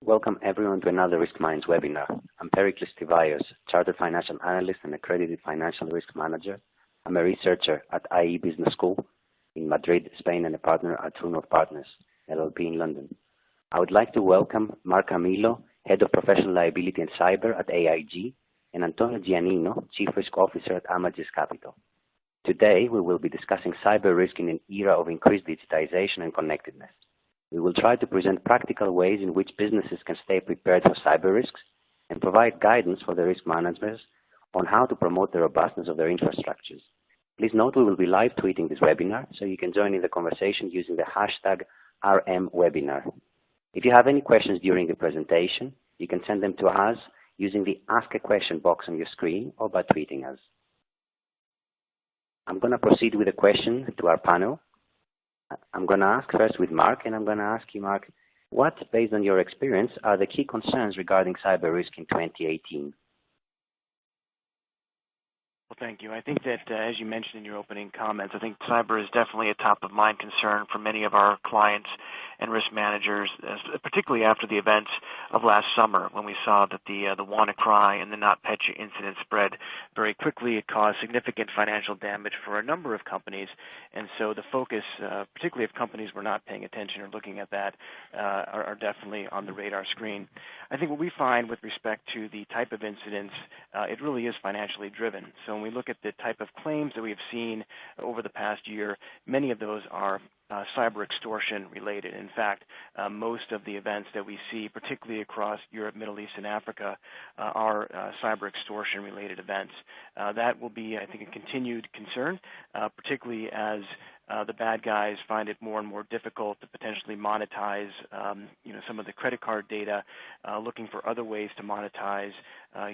Welcome everyone to another Risk Minds webinar. I'm Pericles Tivaios, Chartered Financial Analyst and Accredited Financial Risk Manager. I'm a researcher at IE Business School in Madrid, Spain, and a partner at True North Partners, LLP in London. I would like to welcome Mark Camillo, Head of Professional Liability and Cyber at AIG, and Antonio Giannino, Chief Risk Officer at Amagis Capital. Today, we will be discussing cyber risk in an era of increased digitization and connectedness. We will try to present practical ways in which businesses can stay prepared for cyber risks and provide guidance for the risk managers on how to promote the robustness of their infrastructures. Please note we will be live tweeting this webinar, so you can join in the conversation using the hashtag RMWebinar. If you have any questions during the presentation, you can send them to us using the Ask a Question box on your screen or by tweeting us. I'm going to proceed with a question to our panel. I'm going to ask first with Mark, and I'm going to ask you, Mark, what, based on your experience, are the key concerns regarding cyber risk in 2018? Well, thank you. I think that, as you mentioned in your opening comments, I think cyber is definitely a top-of-mind concern for many of our clients and risk managers, particularly after the events of last summer when we saw that the WannaCry and the NotPetya incident spread very quickly. It caused significant financial damage for a number of companies, and so the focus, particularly if companies were not paying attention or looking at that, are definitely on the radar screen. I think what we find with respect to the type of incidents, it really is financially driven. So when we look at the type of claims that we have seen over the past year, many of those are cyber extortion related. In fact, most of the events that we see, particularly across Europe, Middle East, and Africa, are cyber extortion related events. That will be, I think, a continued concern, particularly as the bad guys find it more and more difficult to potentially monetize some of the credit card data. Looking for other ways to monetize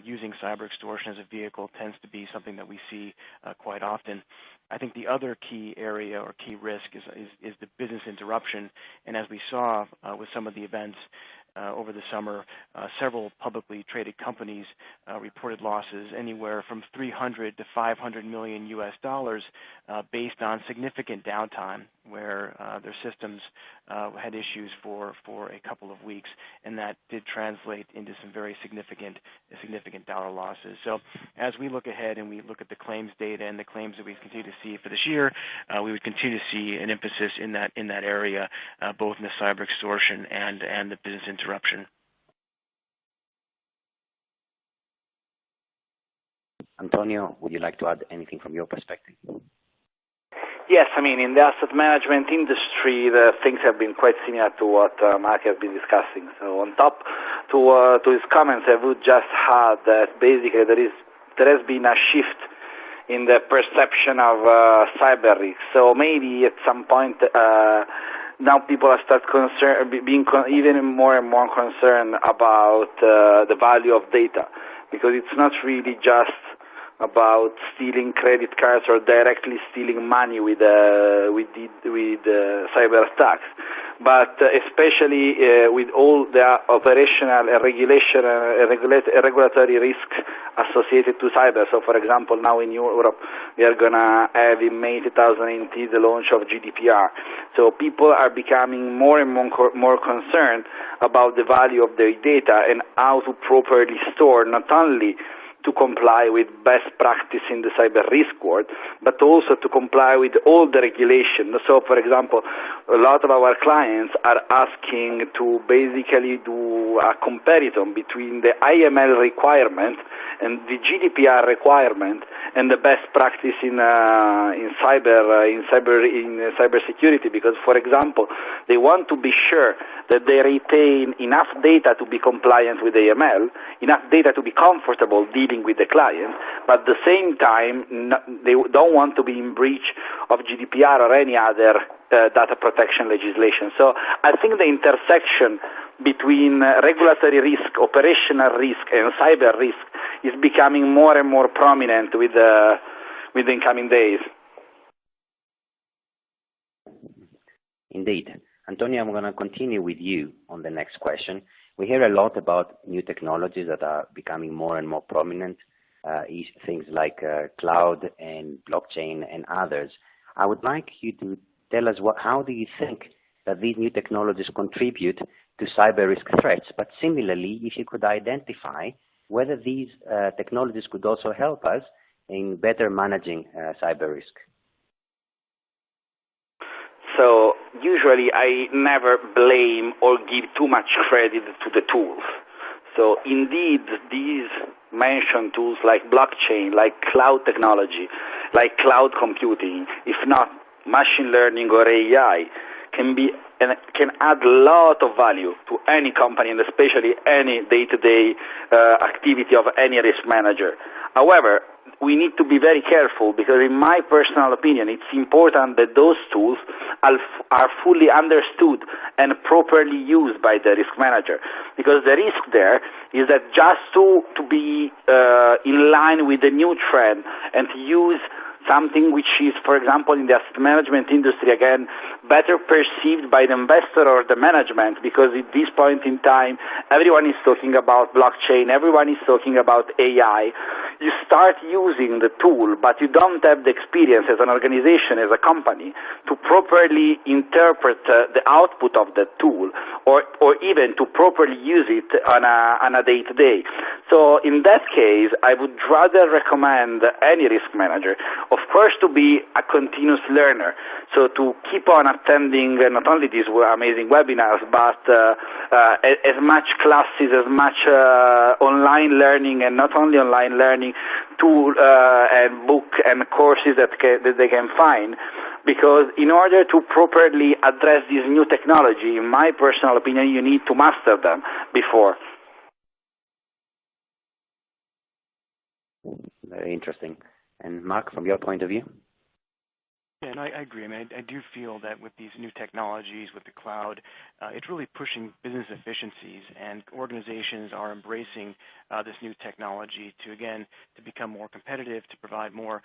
using cyber extortion as a vehicle tends to be something that we see quite often. I think the other key area or key risk is the business interruption. And as we saw with some of the events over the summer, several publicly traded companies reported losses anywhere from $300 to $500 million US based on significant downtime where their systems had issues for a couple of weeks, and that did translate into some very significant dollar losses. So as we look ahead and we look at the claims data and the claims that we continue to see for this year, we would continue to see an emphasis in that area, both in the cyber extortion and the business interruption. Antonio, would you like to add anything from your perspective? Yes, I mean, in the asset management industry, the things have been quite similar to what Mark has been discussing. So on top to his comments, I would just add that basically there has been a shift in the perception of cyber risk. So maybe at some point now people are being even more and more concerned about the value of data, because it's not really just about stealing credit cards or directly stealing money with cyber attacks, but especially with all the operational and regulatory risks associated to cyber. So, for example, now in Europe we are going to have in May 2018 the launch of GDPR. So people are becoming more and more concerned about the value of their data and how to properly store not only to comply with best practice in the cyber risk world, but also to comply with all the regulation. So, for example, a lot of our clients are asking to basically do a comparison between the IML requirement and the GDPR requirement and the best practice in cybersecurity. Because, for example, they want to be sure that they retain enough data to be compliant with AML, enough data to be comfortable dealing with the client, but at the same time they don't want to be in breach of GDPR or any other data protection legislation. So I think the intersection between regulatory risk, operational risk, and cyber risk is becoming more and more prominent with the incoming days. Indeed. Antonio, I'm going to continue with you on the next question. We hear a lot about new technologies that are becoming more and more prominent, things like cloud and blockchain and others. I would like you to tell us how do you think that these new technologies contribute to cyber risk threats, but similarly, if you could identify whether these technologies could also help us in better managing cyber risk. So usually I never blame or give too much credit to the tools. So indeed, these mentioned tools like blockchain, like cloud technology, like cloud computing, if not machine learning or AI, can add a lot of value to any company and especially any day-to-day activity of any risk manager. However, we need to be very careful because in my personal opinion, it's important that those tools are fully understood and properly used by the risk manager. Because the risk there is that just to be in line with the new trend and to use something which is, for example, in the asset management industry, again, better perceived by the investor or the management, because at this point in time, everyone is talking about blockchain, everyone is talking about AI. You start using the tool, but you don't have the experience as an organization, as a company, to properly interpret the output of the tool, or even to properly use it on a day-to-day. So in that case, I would rather recommend any risk manager, of course, to be a continuous learner. So to keep on attending not only these amazing webinars, but as much classes, as much online learning, and not only online learning, tool and book and courses that they can find. Because in order to properly address this new technology, in my personal opinion, you need to master them before. Very interesting. And Mark, from your point of view? Yeah, and I agree. I mean, I do feel that with these new technologies, with the cloud, it's really pushing business efficiencies, and organizations are embracing this new technology to become more competitive, to provide more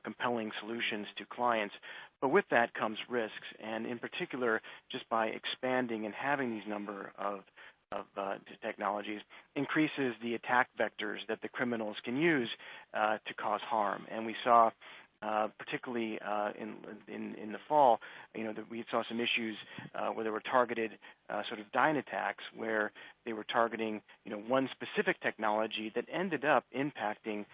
compelling solutions to clients. But with that comes risks, and in particular, just by expanding and having these number of technologies increases the attack vectors that the criminals can use to cause harm. And we saw, particularly in the fall, that we saw some issues where there were targeted sort of dyne attacks, where they were targeting one specific technology that ended up impacting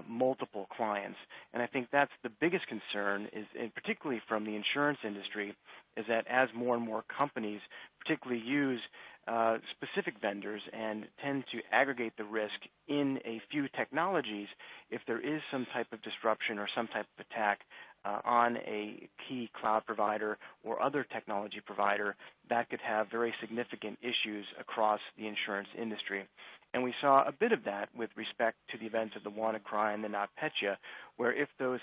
multiple clients. And I think that's the biggest concern, and particularly from the insurance industry, is that as more and more companies particularly use specific vendors and tend to aggregate the risk in a few technologies, if there is some type of disruption or some type of attack on a key cloud provider or other technology provider, that could have very significant issues across the insurance industry. And we saw a bit of that with respect to the events of the WannaCry and the NotPetya, where if those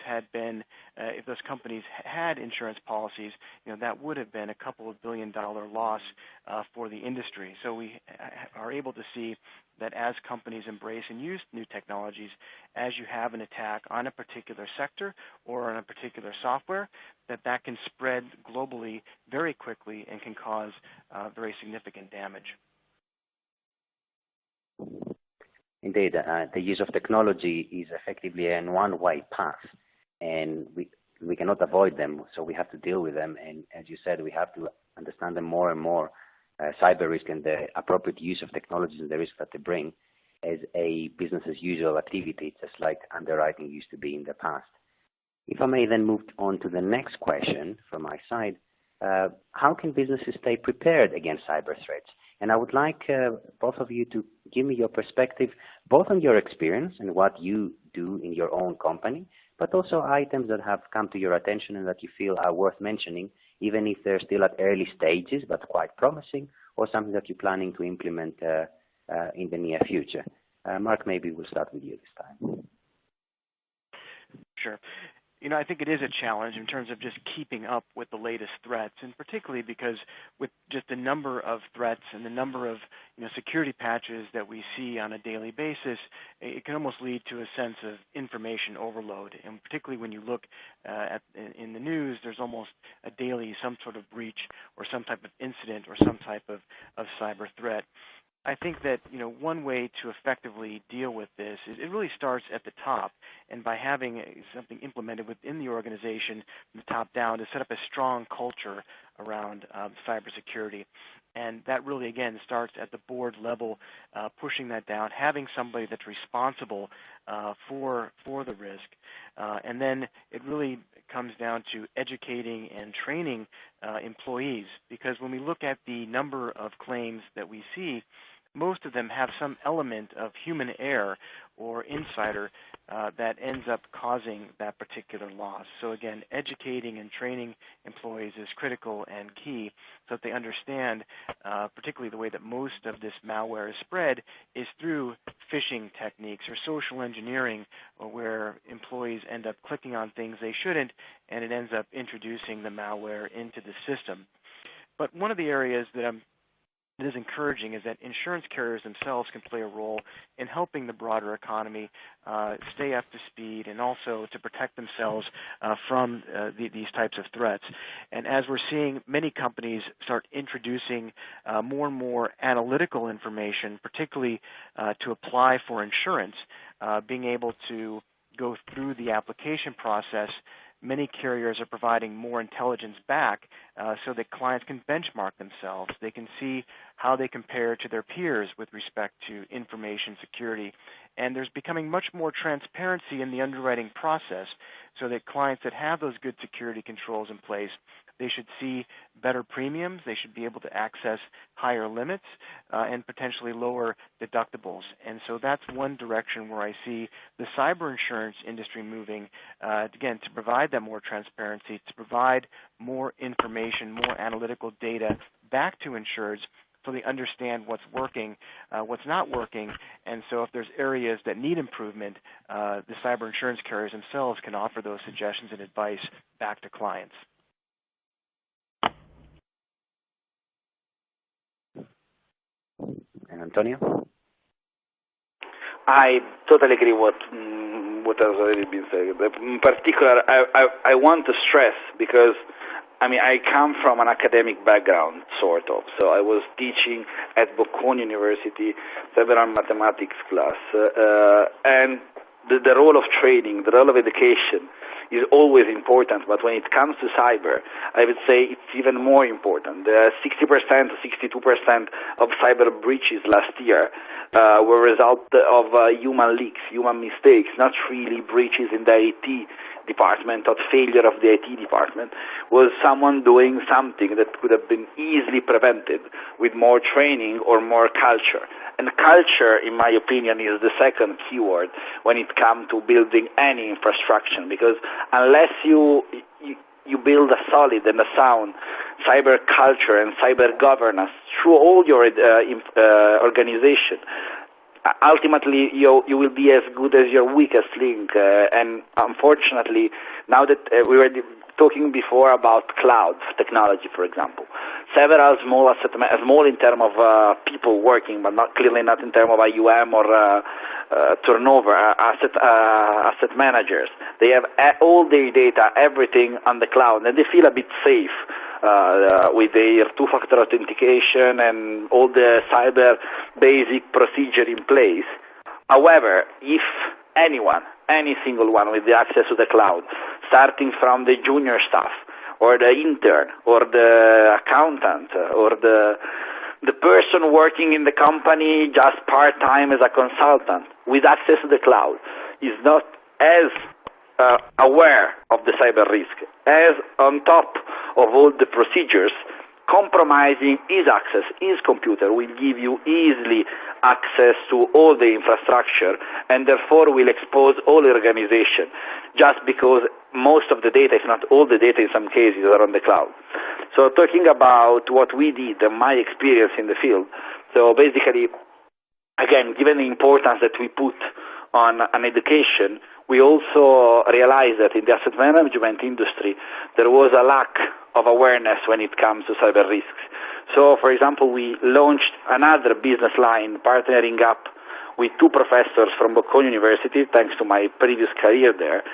companies had insurance policies, that would have been a couple of $2 billion loss for the industry. So we are able to see that as companies embrace and use new technologies, as you have an attack on a particular sector or on a particular software, that can spread globally very quickly and can cause very significant damage. Indeed, the use of technology is effectively a one-way path, and we cannot avoid them, so we have to deal with them. And as you said, we have to understand them more and more, cyber risk and the appropriate use of technologies and the risk that they bring as a business-as-usual activity, just like underwriting used to be in the past. If I may then move on to the next question from my side, how can businesses stay prepared against cyber threats? And I would like both of you to give me your perspective, both on your experience and what you do in your own company, but also items that have come to your attention and that you feel are worth mentioning, even if they're still at early stages, but quite promising, or something that you're planning to implement in the near future. Mark, maybe we'll start with you this time. Sure. I think it is a challenge in terms of just keeping up with the latest threats, and particularly because with just the number of threats and the number of security patches that we see on a daily basis, it can almost lead to a sense of information overload. And particularly when you look in the news, there's almost a daily some sort of breach or some type of incident or some type of cyber threat. I think that one way to effectively deal with this is it really starts at the top, and by having something implemented within the organization from the top down to set up a strong culture around cybersecurity. And that really, again, starts at the board level, pushing that down, having somebody that's responsible for the risk. And then it really comes down to educating and training employees, because when we look at the number of claims that we see, most of them have some element of human error or insider that ends up causing that particular loss. So again, educating and training employees is critical and key so that they understand, particularly the way that most of this malware is spread is through phishing techniques or social engineering, where employees end up clicking on things they shouldn't, and it ends up introducing the malware into the system. But one of the areas that is encouraging is that insurance carriers themselves can play a role in helping the broader economy stay up to speed and also to protect themselves from these types of threats. And as we're seeing many companies start introducing more and more analytical information, particularly to apply for insurance, being able to go through the application process, many carriers are providing more intelligence back so that clients can benchmark themselves. They can see how they compare to their peers with respect to information security. And there's becoming much more transparency in the underwriting process so that clients that have those good security controls in place, they should see better premiums, they should be able to access higher limits, and potentially lower deductibles. And so that's one direction where I see the cyber insurance industry moving, again, to provide that more transparency, to provide more information, more analytical data back to insureds so they understand what's working, what's not working. And so if there's areas that need improvement, the cyber insurance carriers themselves can offer those suggestions and advice back to clients. And Antonio? I totally agree what has already been said. In particular, I want to stress, because I come from an academic background, sort of. So I was teaching at Bocconi University, several mathematics class, and the role of training, the role of education is always important, but when it comes to cyber, I would say it's even more important. 60% to 62% of cyber breaches last year were a result of human leaks, human mistakes, not really breaches in the IT department or failure of the IT department. Was someone doing something that could have been easily prevented with more training or more culture. And culture, in my opinion, is the second keyword when it comes to building any infrastructure, because unless you build a solid and a sound cyber culture and cyber governance through all your organization, ultimately you will be as good as your weakest link. And unfortunately, now that we were talking before about cloud technology, for example, several small in terms of people working, but clearly not in terms of IUM or turnover, asset managers. They have all their data, everything on the cloud, and they feel a bit safe with their two-factor authentication and all the cyber basic procedure in place. However, if anyone, any single one with the access to the cloud, starting from the junior staff or the intern or the accountant or the person working in the company just part-time as a consultant with access to the cloud, is not as aware of the cyber risk, as on top of all the procedures, compromising his access, his computer will give you easily access to all the infrastructure, and therefore will expose all the organization, just because most of the data, if not all the data in some cases, are on the cloud. So talking about what we did and my experience in the field, so basically, again, given the importance that we put on an education, we also realized that in the asset management industry, there was a lack of awareness when it comes to cyber risks. So, for example, we launched another business line, partnering up with two professors from Bocconi University, thanks to my previous career there,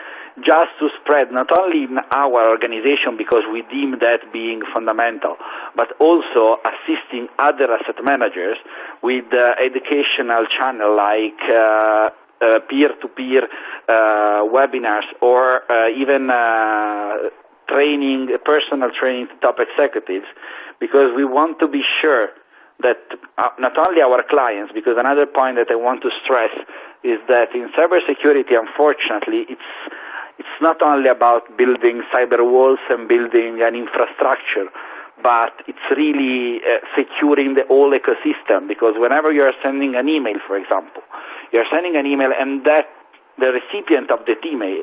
just to spread not only in our organization, because we deem that being fundamental, but also assisting other asset managers with educational channel like peer-to-peer webinars, or even training, personal training to top executives, because we want to be sure that not only our clients, because another point that I want to stress is that in cybersecurity, unfortunately, it's not only about building cyber walls and building an infrastructure, but it's really securing the whole ecosystem, because whenever you are sending an email, for example, you're sending an email and that the recipient of that email,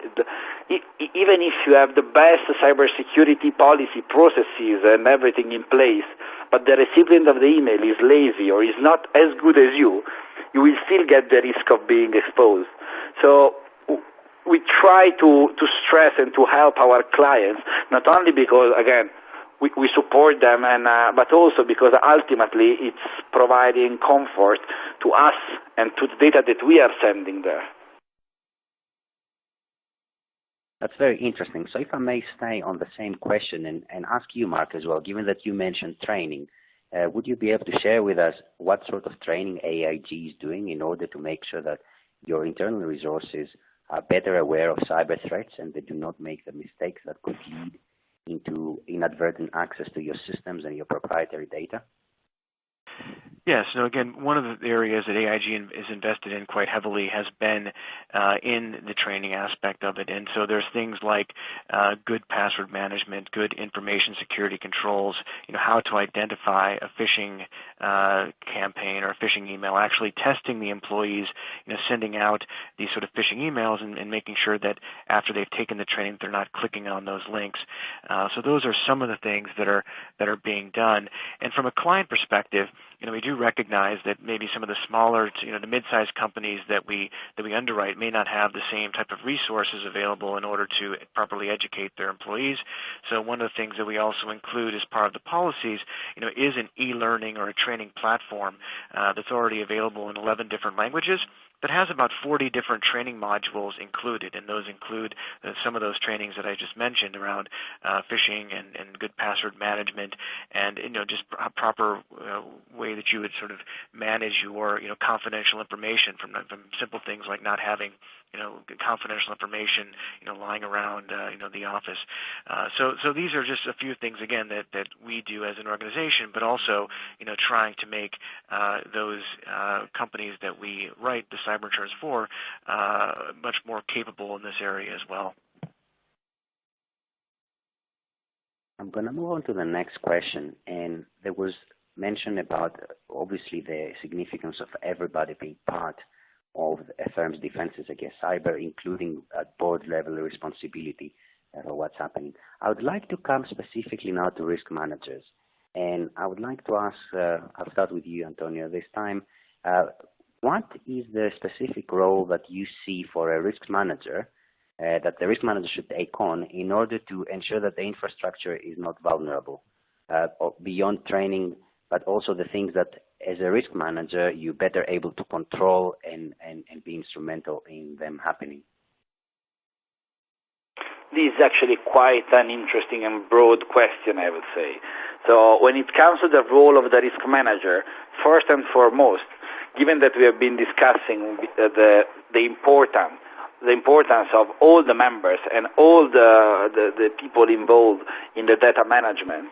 even if you have the best cybersecurity policy processes and everything in place, but the recipient of the email is lazy or is not as good as you will still get the risk of being exposed. So we try to stress and to help our clients, not only because, again, we support them, but also because ultimately it's providing comfort to us and to the data that we are sending there. That's very interesting. So if I may stay on the same question and ask you, Mark, as well, given that you mentioned training, would you be able to share with us what sort of training AIG is doing in order to make sure that your internal resources are better aware of cyber threats and they do not make the mistakes that could lead into inadvertent access to your systems and your proprietary data? Yes. So again, one of the areas that AIG is invested in quite heavily has been in the training aspect of it. And so there's things like good password management, good information security controls, how to identify a phishing campaign or a phishing email, actually testing the employees, sending out these sort of phishing emails and making sure that after they've taken the training, they're not clicking on those links. So those are some of the things that are being done. And from a client perspective, we do recognize that maybe some of the smaller, the mid-sized companies that we underwrite may not have the same type of resources available in order to properly educate their employees. So one of the things that we also include as part of the policies, is an e-learning or a training platform that's already available in 11 different languages that has about 40 different training modules included, and those include some of those trainings that I just mentioned around phishing and good password management, and just a proper way that you would sort of manage your confidential information, from simple things like not having confidential information lying around the office. So these are just a few things again that we do as an organization, but also trying to make those companies that we write the cyber insurance for much more capable in this area as well. I'm going to move on to the next question, and there was mention about obviously the significance of everybody being part of a firm's defenses against cyber, including at board level responsibility for what's happening. I would like to come specifically now to risk managers, and I would like to ask, I'll start with you, Antonio, this time. What is the specific role that you see for a risk manager that the risk manager should take on in order to ensure that the infrastructure is not vulnerable, beyond training, but also the things that as a risk manager you're better able to control and be instrumental in them happening? This is actually quite an interesting and broad question, I would say. So when it comes to the role of the risk manager, first and foremost, given that we have been discussing the importance of all the members and all the people involved in the data management,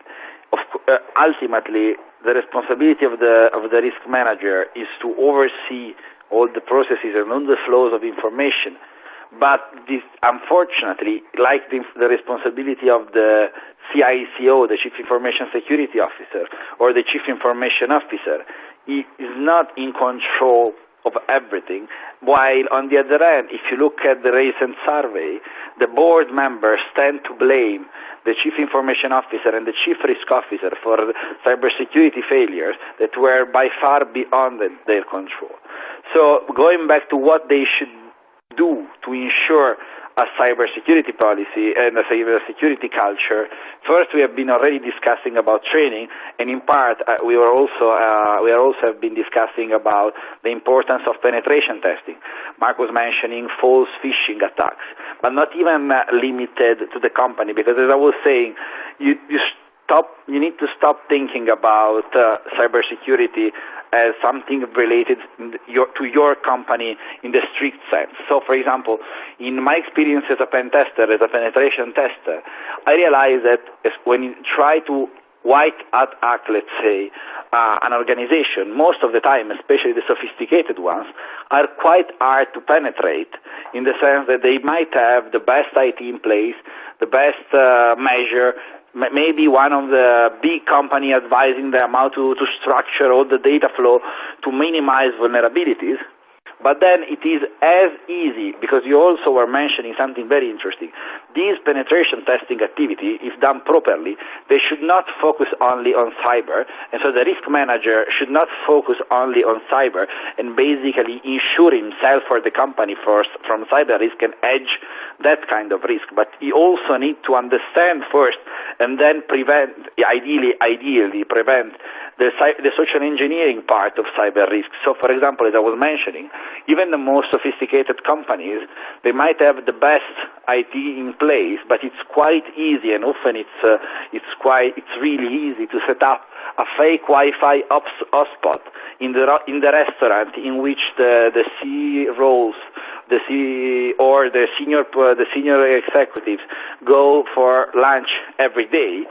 ultimately the responsibility of the risk manager is to oversee all the processes and all the flows of information. But this, unfortunately, like the responsibility of the CICO, the Chief Information Security Officer, or the Chief Information Officer, he is not in control of everything, while on the other hand, if you look at the recent survey, the board members tend to blame the Chief Information Officer and the Chief Risk Officer for cybersecurity failures that were by far beyond their control. So going back to what they should do to ensure a cybersecurity policy and a cybersecurity culture, first we have been already discussing about training, and in part we also have been discussing about the importance of penetration testing. Mark was mentioning false phishing attacks, but not even limited to the company, because as I was saying, you to stop thinking about cybersecurity as something related to your company in the strict sense. So, for example, in my experience as a pen tester, as a penetration tester, I realized that when you try to white hat hack, let's say, an organization, most of the time, especially the sophisticated ones, are quite hard to penetrate in the sense that they might have the best IT in place, the best measure, maybe one of the big company advising them how to structure all the data flow to minimize vulnerabilities. But then it is as easy, because you also were mentioning something very interesting. These penetration testing activity, if done properly, they should not focus only on cyber, and so the risk manager should not focus only on cyber and basically insure himself or the company first from cyber risk and hedge that kind of risk. But he also needs to understand first and then prevent, ideally prevent the social engineering part of cyber risk. So, for example, as I was mentioning, even the most sophisticated companies, they might have the best IT in place, but it's quite easy, and often it's really easy to set up a fake Wi-Fi hotspot in the restaurant in which the roles, the senior executives go for lunch every day.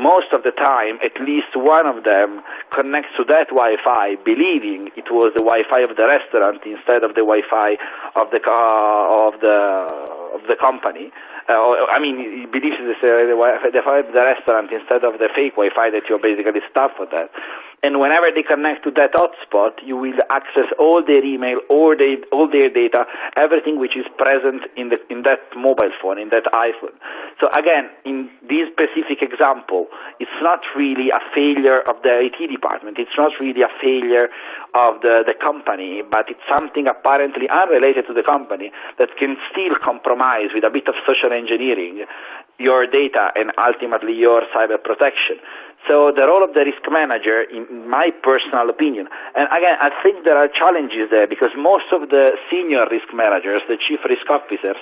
Most of the time, at least one of them connects to that Wi-Fi, believing it was the Wi-Fi of the restaurant instead of the Wi-Fi of the company. He believes it's the Wi-Fi of the restaurant instead of the fake Wi-Fi that you're basically stuffed with that. And whenever they connect to that hotspot, you will access all their email, all their data, everything which is present in that mobile phone, in that iPhone. So again, in this specific example, it's not really a failure of the IT department. It's not really a failure of the company, but it's something apparently unrelated to the company that can still compromise with a bit of social engineering your data and ultimately your cyber protection. So the role of the risk manager, in my personal opinion, and again, I think there are challenges there because most of the senior risk managers, the chief risk officers,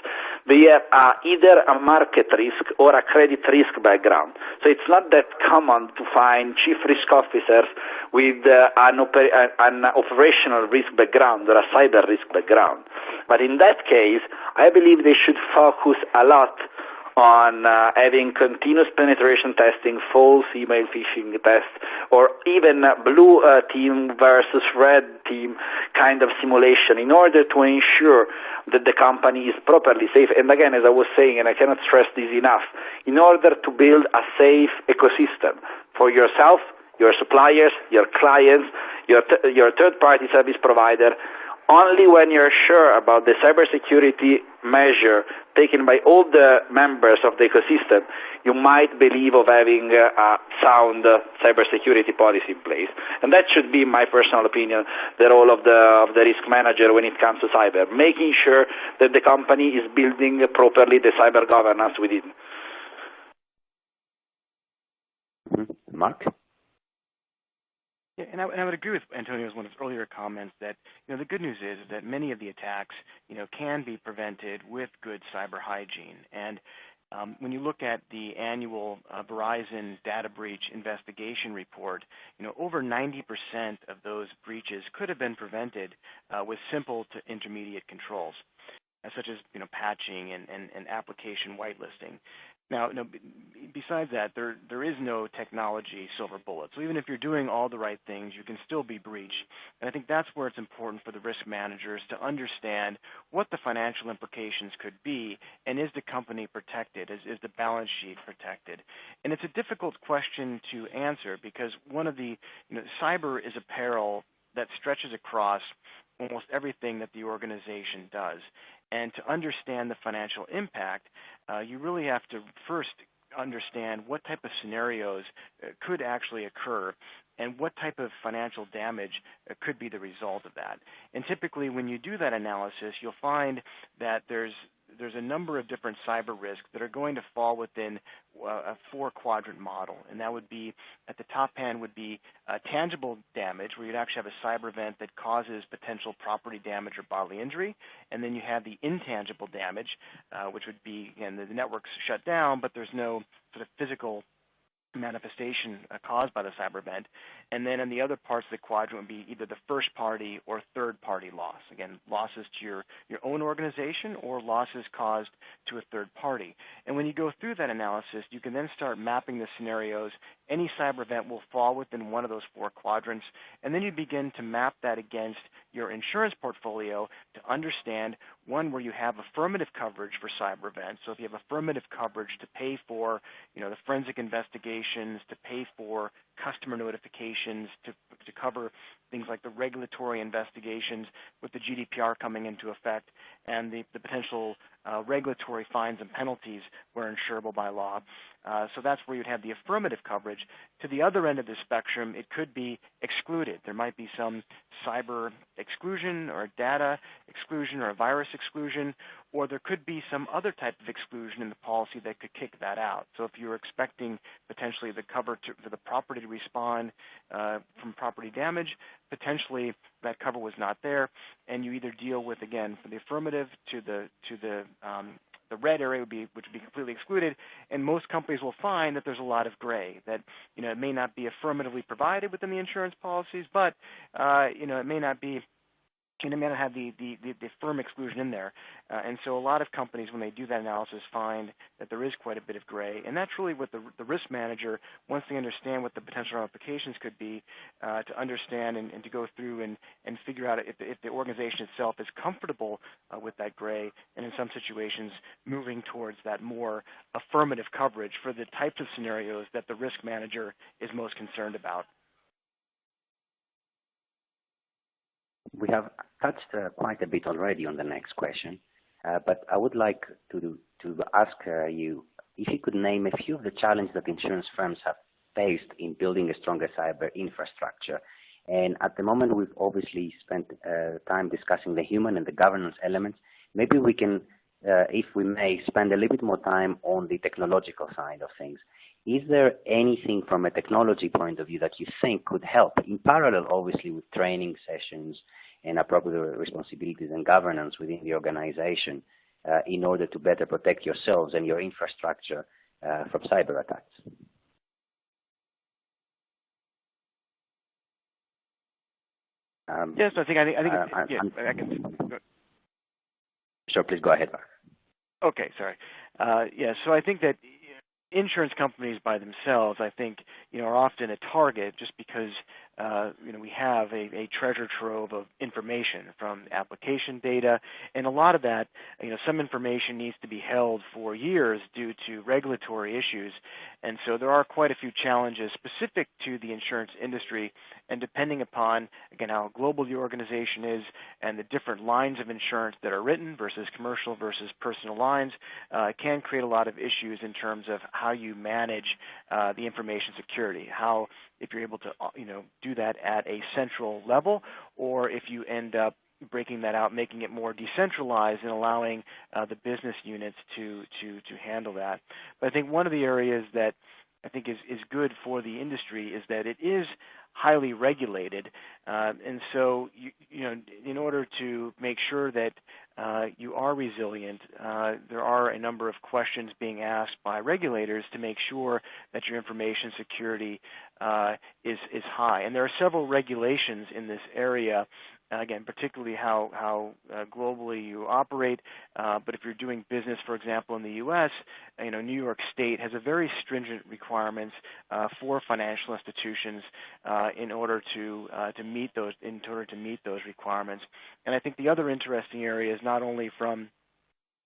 they have either a market risk or a credit risk background. So it's not that common to find chief risk officers with an operational risk background or a cyber risk background. But in that case, I believe they should focus a lot on having continuous penetration testing, false email phishing tests, or even blue team versus red team kind of simulation in order to ensure that the company is properly safe. And again, as I was saying, and I cannot stress this enough, in order to build a safe ecosystem for yourself, your suppliers, your clients, your third-party service provider, only when you're sure about the cybersecurity measure taken by all the members of the ecosystem, you might believe of having a sound cybersecurity policy in place. And that should be, in my personal opinion, the role of the risk manager when it comes to cyber, making sure that the company is building properly the cyber governance within. Mark? Yeah, and I would agree with Antonio's one of his earlier comments that the good news is that many of the attacks can be prevented with good cyber hygiene. And when you look at the annual Verizon data breach investigation report, over 90% of those breaches could have been prevented with simple to intermediate controls, such as patching and application whitelisting. Now, besides that, there is no technology silver bullet. So even if you're doing all the right things, you can still be breached. And I think that's where it's important for the risk managers to understand what the financial implications could be, and is the company protected? Is the balance sheet protected? And it's a difficult question to answer because one of the, cyber is a peril that stretches across almost everything that the organization does. And to understand the financial impact, you really have to first understand what type of scenarios could actually occur and what type of financial damage could be the result of that. And typically when you do that analysis, you'll find that there's a number of different cyber risks that are going to fall within a four-quadrant model. And that would be, at the top hand would be tangible damage, where you'd actually have a cyber event that causes potential property damage or bodily injury. And then you have the intangible damage, which would be, the network's shut down, but there's no sort of physical manifestation caused by the cyber event. And then in the other parts of the quadrant would be either the first party or third party loss. Again, losses to your own organization or losses caused to a third party. And when you go through that analysis, you can then start mapping the scenarios. Any cyber event will fall within one of those four quadrants. And then you begin to map that against your insurance portfolio to understand, one, where you have affirmative coverage for cyber events. So if you have affirmative coverage to pay for, the forensic investigations, to pay for customer notifications, to cover things like the regulatory investigations with the GDPR coming into effect and the potential regulatory fines and penalties where insurable by law. So that's where you'd have the affirmative coverage. To the other end of the spectrum, it could be excluded. There might be some cyber exclusion or data exclusion or a virus exclusion, or there could be some other type of exclusion in the policy that could kick that out. So if you're expecting potentially the cover for the property to respond from property damage, potentially that cover was not there, and you either deal with, again, for the affirmative to the red area which would be completely excluded, and most companies will find that there's a lot of gray, that it may not be affirmatively provided within the insurance policies, but it may not be. It may not have the firm exclusion in there. And so a lot of companies, when they do that analysis, find that there is quite a bit of gray. And that's really what the risk manager, once they understand what the potential ramifications could be, to understand and to go through and figure out if the organization itself is comfortable with that gray, and in some situations moving towards that more affirmative coverage for the types of scenarios that the risk manager is most concerned about. We have touched quite a bit already on the next question, but I would like to ask you if you could name a few of the challenges that insurance firms have faced in building a stronger cyber infrastructure. And at the moment, we've obviously spent time discussing the human and the governance elements. Maybe we can, if we may, spend a little bit more time on the technological side of things. Is there anything from a technology point of view that you think could help, in parallel, obviously, with training sessions and appropriate responsibilities and governance within the organization, in order to better protect yourselves and your infrastructure from cyber attacks? Yes, I think I can. Sure, please go ahead, Mark. Okay, sorry. So I think that insurance companies by themselves, I think, are often a target just because, we have a treasure trove of information from application data, and a lot of that, some information needs to be held for years due to regulatory issues, and so there are quite a few challenges specific to the insurance industry, and depending upon, again, how global the organization is and the different lines of insurance that are written versus commercial versus personal lines, can create a lot of issues in terms of how you manage the information security, how if you're able to do that at a central level, or if you end up breaking that out, making it more decentralized and allowing the business units to handle that. But I think one of the areas that I think is good for the industry is that it is highly regulated, and so in order to make sure that you are resilient, there are a number of questions being asked by regulators to make sure that your information security is high. And there are several regulations in this area, again, particularly how globally you operate. But if you're doing business, for example, in the U.S., New York State has a very stringent requirements for financial institutions in order to meet those requirements. And I think the other interesting area is not only from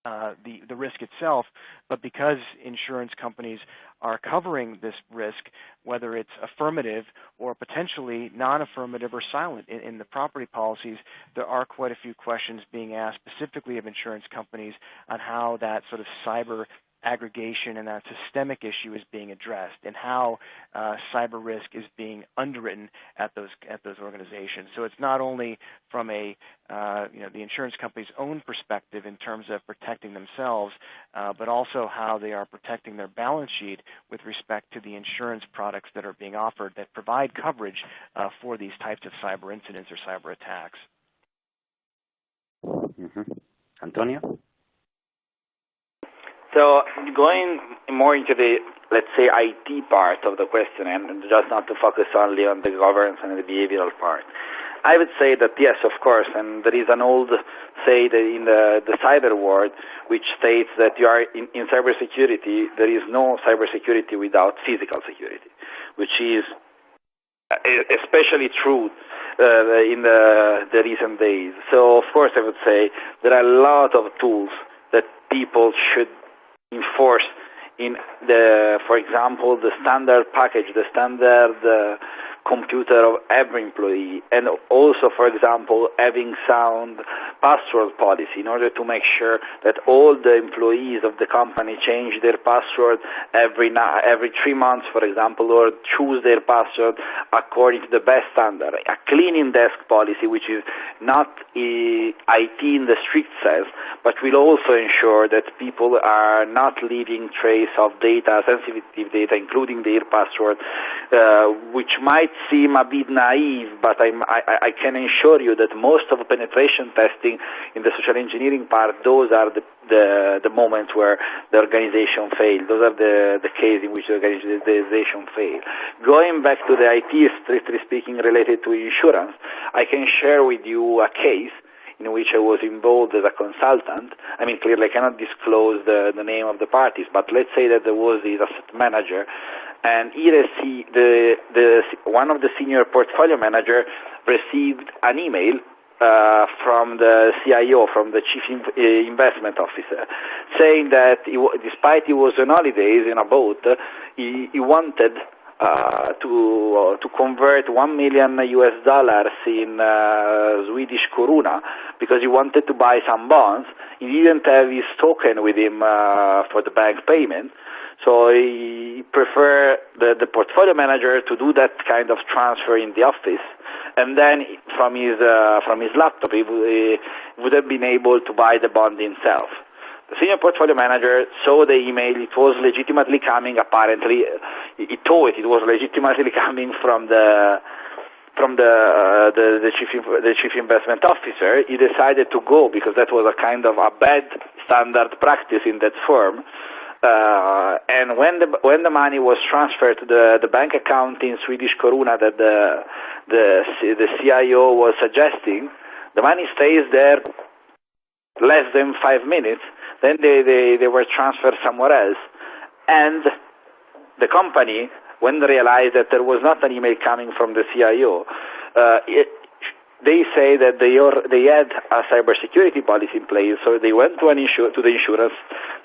the risk itself, but because insurance companies are covering this risk, whether it's affirmative or potentially non-affirmative or silent in the property policies, there are quite a few questions being asked specifically of insurance companies on how that sort of cyber aggregation and that systemic issue is being addressed, and how cyber risk is being underwritten at those organizations. So it's not only from the insurance company's own perspective in terms of protecting themselves, but also how they are protecting their balance sheet with respect to the insurance products that are being offered that provide coverage for these types of cyber incidents or cyber attacks. Mm-hmm. Antonio? So going more into the let's say, IT part of the question, and just not to focus only on the governance and the behavioral part. I would say that yes, of course, and there is an old say that in the cyber world which states that you are in cybersecurity, there is no cybersecurity without physical security, which is especially true in the recent days. So, of course, I would say there are a lot of tools that people should enforce in for example, the standard package, the standard computer of every employee, and also, for example, having sound password policy in order to make sure that all the employees of the company change their password every 3 months, for example, or choose their password according to the best standard. A cleaning desk policy, which is not IT in the strict sense, but will also ensure that people are not leaving trace of data, sensitive data, including their password, which might seem a bit naive, but I can assure you that most of the penetration testing in the social engineering part, those are the moments where the organization failed. Those are the cases in which the organization failed. Going back to the IT, strictly speaking, related to insurance, I can share with you a case in which I was involved as a consultant. I mean, clearly I cannot disclose the name of the parties, but let's say that there was this asset manager, and one of the senior portfolio manager received an email from the CIO, from the chief investment officer, saying that despite he was on holidays in a boat, he wanted to convert $1 million in Swedish koruna because he wanted to buy some bonds. He didn't have his token with him for the bank payment, so he preferred the portfolio manager to do that kind of transfer in the office, and then from his laptop he would have been able to buy the bond himself. The senior portfolio manager saw the email. It was legitimately coming. Apparently, he thought it was legitimately coming from the chief investment officer. He decided to go because that was a kind of a bad standard practice in that firm. And when the money was transferred to the bank account in Swedish koruna that the CIO was suggesting, the money stays there less than 5 minutes. Then they were transferred somewhere else, and the company, when they realized that there was not an email coming from the CIO, they say that they had a cybersecurity policy in place. So they went to the insurance,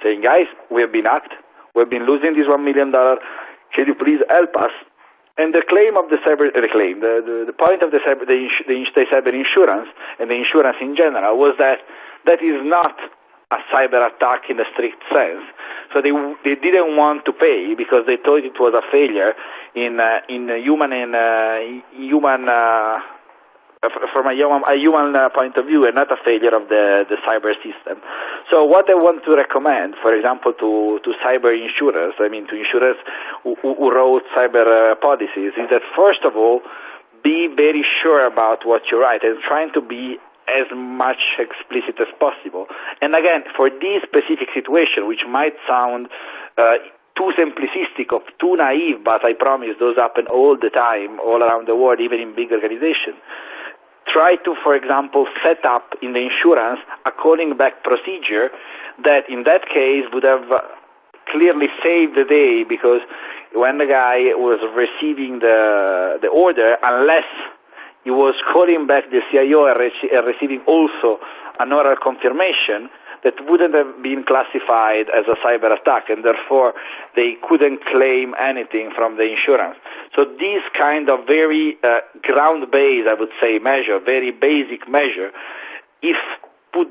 saying, "Guys, we have been hacked. We've been losing this $1 million. Can you please help us?" And the point of the cyber insurance and the insurance in general was that is not a cyber attack in the strict sense. So they didn't want to pay because they thought it was a failure from a human point of view, and not a failure of the cyber system. So what I want to recommend, for example, to cyber insurers, I mean to insurers who wrote cyber policies, is that first of all, be very sure about what you write and trying to be as much explicit as possible. And again, for this specific situation, which might sound too simplistic or too naive, but I promise those happen all the time, all around the world, even in big organizations, try to, for example, set up in the insurance a calling back procedure that in that case would have clearly saved the day, because when the guy was receiving the order, unless he was calling back the CIO and receiving also an oral confirmation, that wouldn't have been classified as a cyber attack, and therefore they couldn't claim anything from the insurance. So this kind of very ground-based, I would say, measure, very basic measure, if put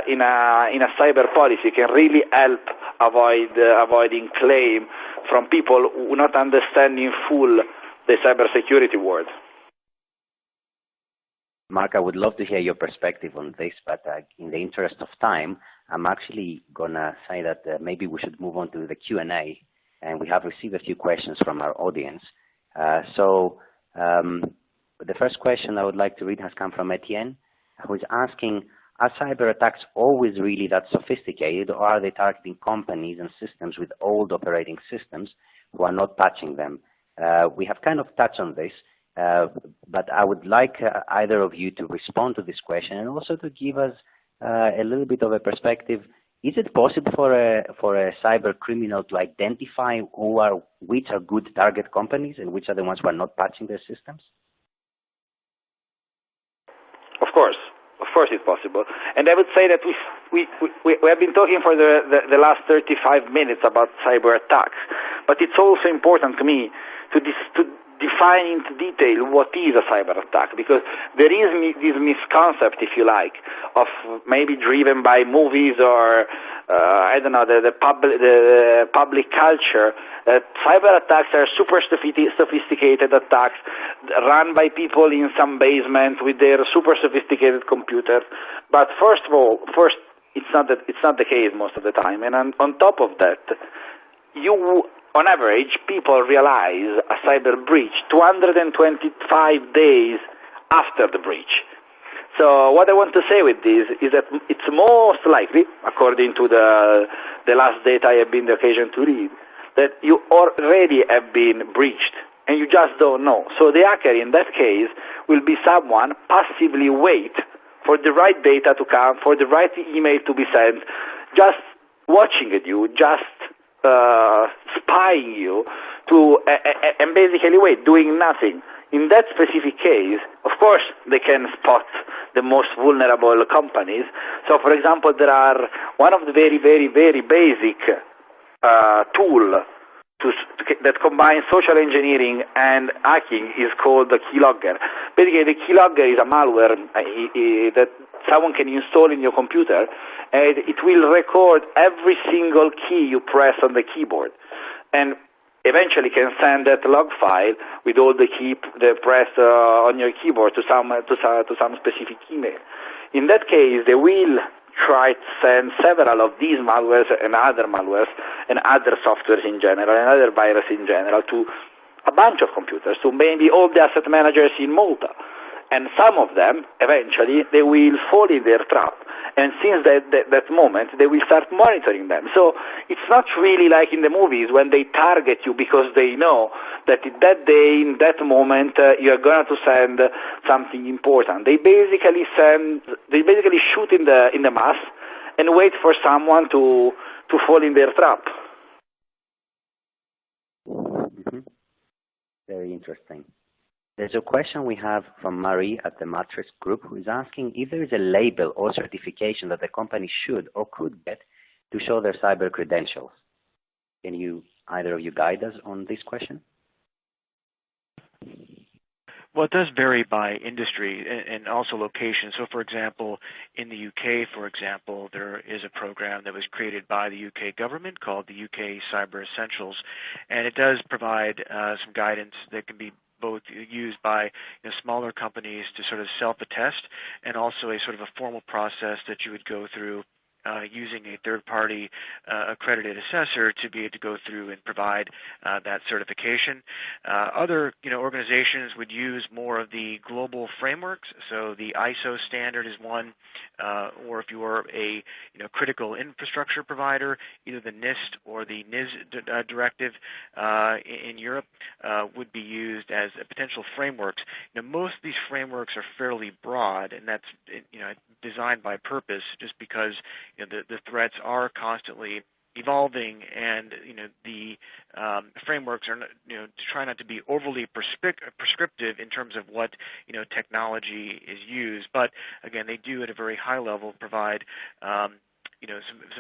in a cyber policy, can really help avoiding claim from people who not understand in full the cybersecurity world. Mark, I would love to hear your perspective on this, but in the interest of time, I'm actually going to say that maybe we should move on to the Q&A, and we have received a few questions from our audience. So the first question I would like to read has come from Etienne, who is asking, are cyber attacks always really that sophisticated, or are they targeting companies and systems with old operating systems who are not patching them? We have kind of touched on this, but I would like either of you to respond to this question and also to give us a little bit of a perspective. Is it possible for a cyber criminal to identify which are good target companies and which are the ones who are not patching their systems? Of course it's possible. And I would say that we have been talking for the last 35 minutes about cyber attacks, but it's also important to me to define into detail what is a cyber attack, because there is this misconcept, if you like, of maybe driven by movies or I don't know, the public culture, that cyber attacks are super sophisticated attacks run by people in some basement with their super sophisticated computers. But first, it's not the case most of the time. And on top of that, on average, people realize a cyber breach 225 days after the breach. So what I want to say with this is that it's most likely, according to the last data I have been the occasion to read, that you already have been breached and you just don't know. So the hacker in that case will be someone passively wait for the right data to come, for the right email to be sent, just watching at you, just spying you and basically doing nothing. In that specific case, of course, they can spot the most vulnerable companies. So, for example, there are one of the very, very, very basic tool that combines social engineering and hacking is called the keylogger. Basically, the keylogger is a malware that someone can install in your computer, and it will record every single key you press on the keyboard, and eventually can send that log file with all the key pressed on your keyboard to some specific email. In that case, they will try to send several of these malwares and other softwares in general and other viruses in general to a bunch of computers, to maybe all the asset managers in Malta. And some of them, eventually, they will fall in their trap. And since that moment, they will start monitoring them. So it's not really like in the movies when they target you because they know that in that day, in that moment, you're going to send something important. They basically shoot in the mass and wait for someone to fall in their trap. Mm-hmm. Very interesting. There's a question we have from Marie at the Matrix Group, who is asking if there is a label or certification that the company should or could get to show their cyber credentials. Can either of you guide us on this question? Well, it does vary by industry and also location. So, for example, in the UK, there is a program that was created by the UK government called the UK Cyber Essentials, and it does provide some guidance that can be both used by smaller companies to sort of self-attest, and also a sort of a formal process that you would go through using a third-party accredited assessor to be able to go through and provide that certification. Other organizations would use more of the global frameworks. So the ISO standard is one, or if you are a critical infrastructure provider, either the NIST or the NIS directive in Europe would be used as potential frameworks. Most of these frameworks are fairly broad, and that's designed by purpose, just because the threats are constantly evolving, and the frameworks are try not to be overly prescriptive in terms of what technology is used. But again, they do at a very high level provide some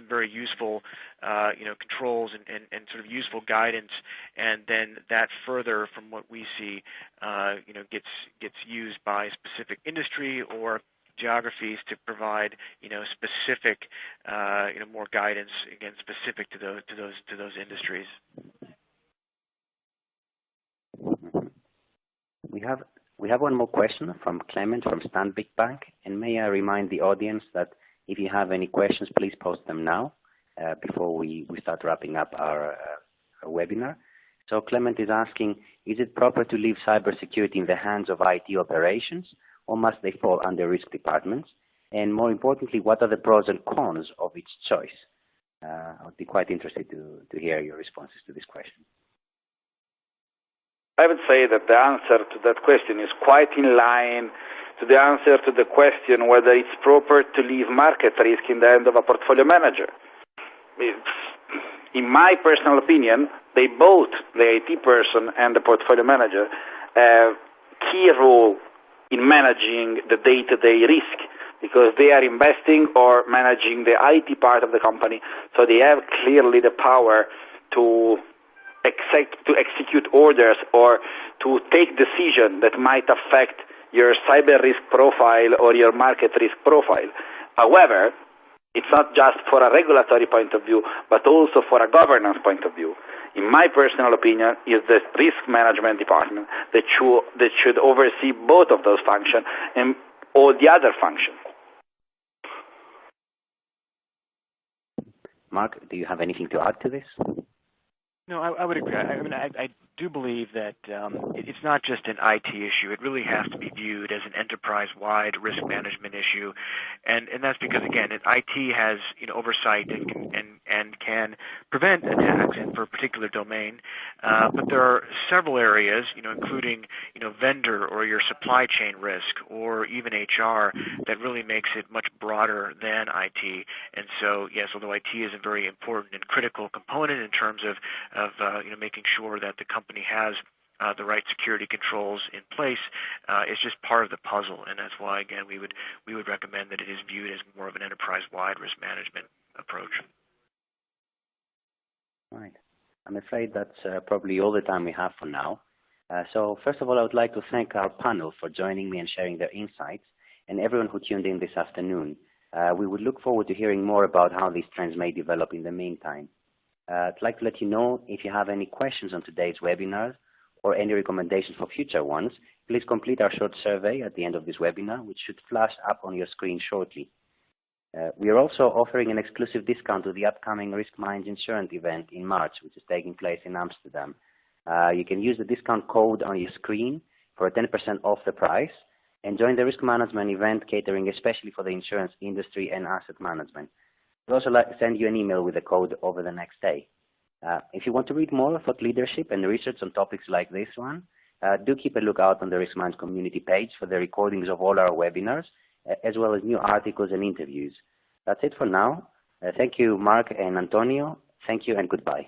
very useful controls and sort of useful guidance, and then that further from what we see gets used by specific industry or geographies to provide specific more guidance, again, specific to those industries. We have one more question from Clement from Stanbic Bank, and may I remind the audience that if you have any questions, please post them now before we start wrapping up our webinar. So Clement is asking, is it proper to leave cybersecurity in the hands of IT operations, or must they fall under risk departments? And more importantly, what are the pros and cons of each choice? I would be quite interested to hear your responses to this question. I would say that the answer to that question is quite in line to the answer to the question whether it's proper to leave market risk in the hand of a portfolio manager. In my personal opinion, they both, the IT person and the portfolio manager, have key role in managing the day-to-day risk because they are investing or managing the IT part of the company, so they have clearly the power to execute orders or to take decisions that might affect your cyber risk profile or your market risk profile. However, it's not just for a regulatory point of view, but also for a governance point of view. In my personal opinion, is the risk management department that should oversee both of those functions and all the other functions. Mark, do you have anything to add to this? No, I would agree. I mean, I do believe that it's not just an IT issue. It really has to be viewed as an enterprise-wide risk management issue, and that's because again, IT has oversight and can prevent attacks for a particular domain. But there are several areas, including vendor or your supply chain risk or even HR, that really makes it much broader than IT. And so, yes, although IT is a very important and critical component in terms of making sure that the company has the right security controls in place, it's just part of the puzzle, and that's why again we would recommend that it is viewed as more of an enterprise-wide risk management approach. Right. I'm afraid that's probably all the time we have for now. So first of all, I would like to thank our panel for joining me and sharing their insights, and everyone who tuned in this afternoon. We would look forward to hearing more about how these trends may develop in the meantime. I'd like to let you know if you have any questions on today's webinar or any recommendations for future ones, please complete our short survey at the end of this webinar, which should flash up on your screen shortly. We are also offering an exclusive discount to the upcoming Risk Minds Insurance event in March, which is taking place in Amsterdam. You can use the discount code on your screen for a 10% off the price and join the risk management event catering especially for the insurance industry and asset management. We'd also like to send you an email with the code over the next day. If you want to read more thought leadership and research on topics like this one, do keep a lookout on the Risk Minds community page for the recordings of all our webinars, as well as new articles and interviews. That's it for now. Thank you, Mark and Antonio. Thank you and goodbye.